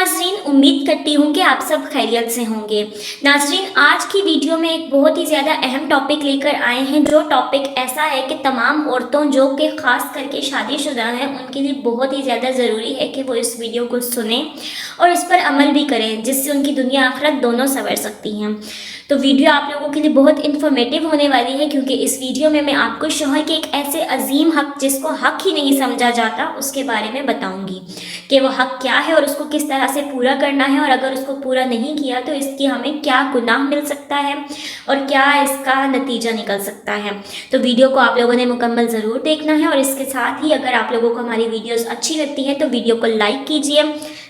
नाजरीन, उम्मीद करती हूँ कि आप सब खैरियत से होंगे। नाजरीन, आज की वीडियो में एक बहुत ही ज़्यादा अहम टॉपिक लेकर आए हैं, जो टॉपिक ऐसा है कि तमाम औरतों जो कि ख़ास करके शादीशुदा हैं उनके लिए बहुत ही ज़्यादा ज़रूरी है कि वो इस वीडियो को सुनें और इस पर अमल भी करें, जिससे उनकी दुनिया आखिरत दोनों संवर सकती हैं। तो वीडियो आप लोगों के लिए बहुत इन्फॉर्मेटिव होने वाली है, क्योंकि इस वीडियो में मैं आपको शौहर के एक ऐसे अजीम हक जिसको हक ही नहीं समझा जाता उसके बारे में बताऊंगी कि वो हक क्या है और उसको किस तरह से पूरा करना है, और अगर उसको पूरा नहीं किया तो इसकी हमें क्या गुनाह मिल सकता है और क्या इसका नतीजा निकल सकता है। तो वीडियो को आप लोगों ने मुकम्मल ज़रूर देखना है, और इसके साथ ही अगर आप लोगों को हमारी वीडियोस अच्छी लगती हैं तो वीडियो को लाइक कीजिए,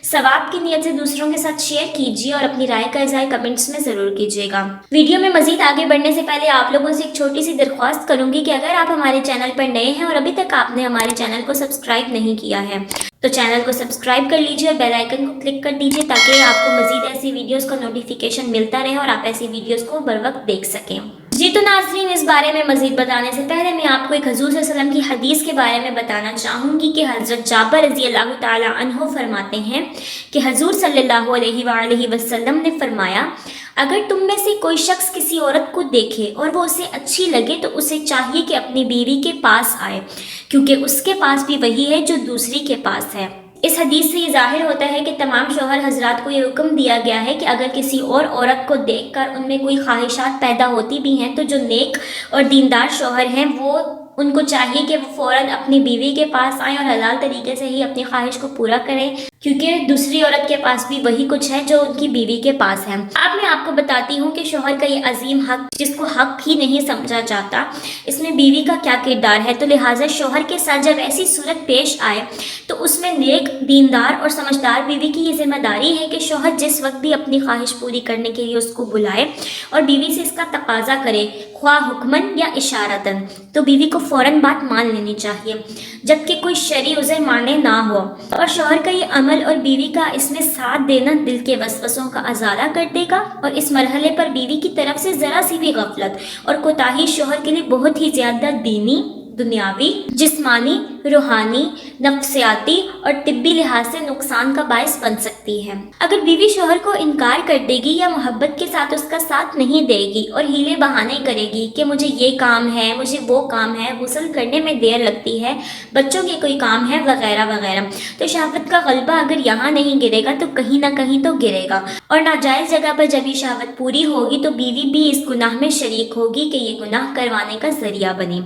सवाब की नियत से दूसरों के साथ शेयर कीजिए और अपनी राय का इज़हार कमेंट्स में ज़रूर कीजिएगा। वीडियो में मज़ीद आगे बढ़ने से पहले आप लोगों से एक छोटी सी दरख्वास्त करूंगी कि अगर आप हमारे चैनल पर नए हैं और अभी तक आपने हमारे चैनल को सब्सक्राइब नहीं किया है तो चैनल को सब्सक्राइब कर लीजिए और बेल आइकन को क्लिक कर दीजिए, ताकि आपको मज़ीद ऐसी वीडियोस का नोटिफिकेशन मिलता रहे और आप ऐसी वीडियोस को बर वक्त देख सकें। जी तो नाज़रीन, इस बारे में मज़ीद बताने से पहले मैं आपको एक हजूर सल्लल्लाहु अलैहि वसल्लम की हदीस के बारे में बताना चाहूँगी कि हज़रत जाबर रज़ी अल्लाह ताला अन्हु फरमाते हैं कि हजूर सल्लल्लाहु अलैहि वसल्लम ने फरमाया, अगर तुम में से कोई शख्स किसी औरत को देखे और वो उसे अच्छी लगे तो उसे चाहिए कि अपनी बीवी के पास आए, क्योंकि उसके पास भी वही है जो दूसरी के पास है। इस हदीस से ये जाहिर होता है कि तमाम शौहर हजरात को ये हुक्म दिया गया है कि अगर किसी और औरत को देखकर उनमें कोई ख्वाहिशात पैदा होती भी हैं तो जो नेक और दीनदार शौहर हैं वो उनको चाहिए कि वो फ़ौरन अपनी बीवी के पास आएँ और हलाल तरीके से ही अपनी ख्वाहिश को पूरा करें, क्योंकि दूसरी औरत के पास भी वही कुछ है जो उनकी बीवी के पास है। अब मैं आपको बताती हूँ कि शौहर का ये अजीम हक जिसको हक ही नहीं समझा जाता, इसमें बीवी का क्या किरदार है। तो लिहाजा शौहर के साथ जब ऐसी सूरत पेश आए तो उसमें नेक, दीनदार और समझदार बीवी की ये जिम्मेदारी है कि शौहर जिस वक्त भी अपनी ख्वाहिश पूरी करने के लिए उसको बुलाए और बीवी से इसका तकाजा करे, ख्वाह हुक्मन या इशारतन, तो बीवी को फ़ौरन बात मान लेनी चाहिए जबकि कोई शरई उज़र माने ना हो। और शौहर का ये अमल और बीवी का इसमें साथ देना दिल के वसवसों का अजाला कर देगा, और इस मरहले पर बीवी की तरफ से ज़रा सी भी गफलत और कोताही शौहर के लिए बहुत ही ज़्यादा दीनी, दुनियावी, जिस्मानी, रूहानी, नफ्सियाती और तिब्बी लिहाज से नुकसान का बायस बन सकती है। अगर बीवी शौहर को इनकार कर देगी या मोहब्बत के साथ उसका साथ नहीं देगी और हीले बहाने करेगी कि मुझे ये काम है, मुझे वो काम है, गुस्ल करने में देर लगती है, बच्चों के कोई काम है, वगैरह वगैरह, तो शहवत का गलबा अगर यहाँ नहीं गिरेगा तो कहीं ना कहीं तो गिरेगा, और नाजायज़ जगह पर जब ये शहवत पूरी होगी तो बीवी भी इस गुनाह में शरीक होगी कि ये गुनाह करवाने का जरिया बने।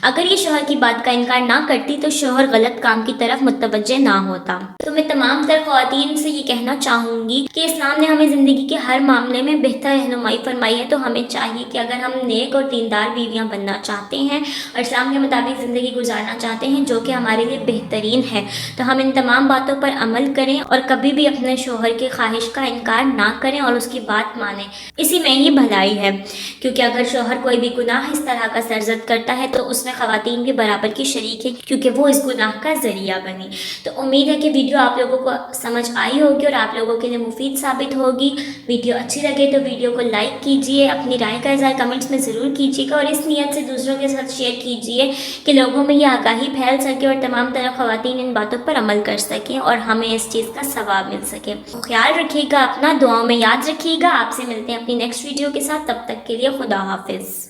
अगर ये शौहर की बात का इनकार ना करती तो शौहर गलत काम की तरफ मुतवज्जे ना होता। तो मैं तमाम तर ख़वातीन से ये कहना चाहूँगी कि इस्लाम ने हमें ज़िंदगी के हर मामले में बेहतर रहनुमाई फरमाई है, तो हमें चाहिए कि अगर हम नेक और दीनदार बीवियाँ बनना चाहते हैं और इस्लाम के मुताबिक ज़िंदगी गुजारना चाहते हैं जो कि हमारे लिए बेहतरीन है, तो हम इन तमाम बातों पर अमल करें और कभी भी अपने शौहर की ख्वाहिश का इनकार ना करें और उसकी बात मानें। इसी में ही भलाई है, क्योंकि अगर शौहर कोई भी गुनाह इस तरह का सरजद करता है तो उसमें ख़वातीन भी बराबर की शरीक है, क्योंकि वो इस गुनाह का ज़रिया बनी। तो उम्मीद है कि वीडियो आप लोगों को समझ आई होगी और आप लोगों के लिए मुफीद साबित होगी। वीडियो अच्छी लगे तो वीडियो को लाइक कीजिए, अपनी राय का इज़हार कमेंट्स में ज़रूर कीजिएगा और इस नियत से दूसरों के साथ शेयर कीजिए कि लोगों में ये आगाही फैल सके और तमाम तरह ख़वातीन इन बातों पर अमल कर सकें और हमें इस चीज़ का सवाब मिल सके। ख्याल रखिएगा अपना, दुआओं में याद रखिएगा। आपसे मिलते हैं अपनी नेक्स्ट वीडियो के साथ, तब तक के लिए खुदा हाफिज़।